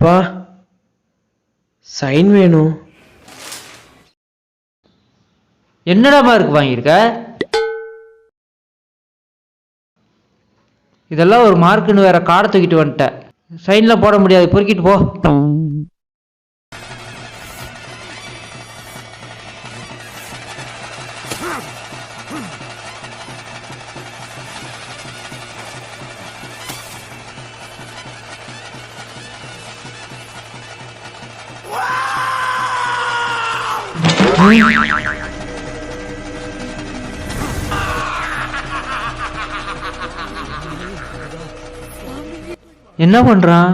பா சைன் வேணும். என்னடா மார்க் வாங்கியிருக்க? இதெல்லாம் ஒரு மார்க்குன்னு வேற காடை தூக்கிட்டு வந்துட்டேன். சைன்லாம் போட முடியாது, பொறுக்கிட்டு போ. என்ன பண்றான்?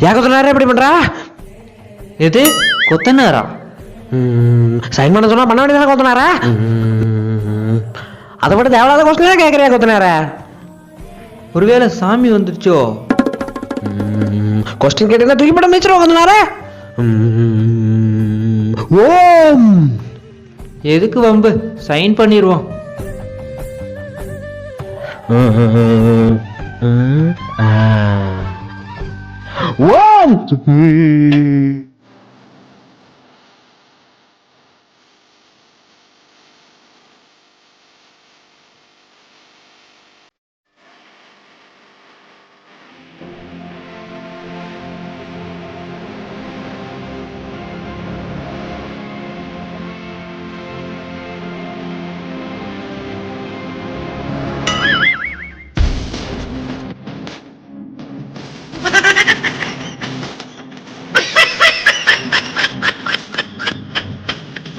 ஏன் கொத்தனாரா எப்படி பண்றா? எது கொத்தனாரா? சைன் பண்ண சொன்னா பண்ண வேண்டியதான கொத்தனாரா? அதை விட தேவையில்லாத கொஸ்டின் கேட்கறியா கொத்தனாரா? ஒருவேளை சாமி வந்துருச்சோ? கொஸ்டின் கேட்டீங்கன்னா தூக்கி போட மிச்சிருவோம் கொத்தனாரா. ஓம் எதுக்கு வம்பு, சைன் பண்ணிடுவோம். ஓம்